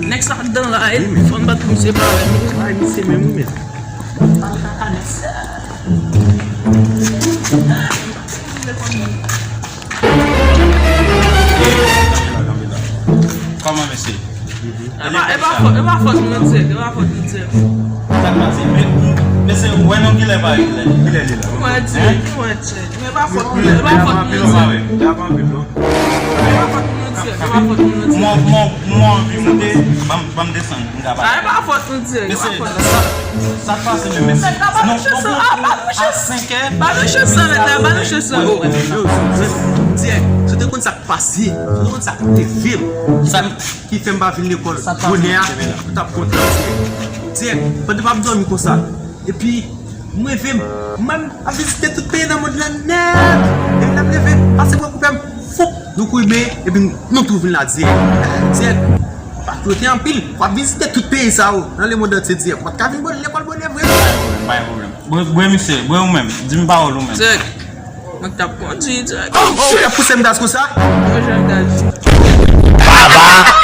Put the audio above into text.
next ak dan la, fon bat mse pa. Ay, mse men mwen. Comment monsieur? E ba fote mwen te. Mais c'est ouais non qu'il est pas il est. Mwen te. E ba fote mwen te. Moi envie monter, va me descendre. E ba fote mwen te. Mais ça passe le mais non à 5 heures. Ba nou chesan mette, ba nou chesan. Se te kon sak pasi, se te kon sak te film, ki fèm ba vin l'ekol, bonè a, tap kontra. Tiè, pa de pa bdon mi kon sa. E pi, mwen fèm, mwen a vizite tout peyi nan mod la net. E mwen ap leve, ase mwen koupèm, fok, nou kou ime, e bin nou tou vin la diè. Tiè, pa klote an pil, pa vizite tout peyi sa ou, nan le mod se diè. Pat ka vin bon l'ekol bonè vwe. Pas de problème. Boué monsieur, boué ou même, dis-moi pas ou même. Tek, mwen tap konti, tek. Oh, ya pousse m'das kon sa? Mwen jan daj. Baba!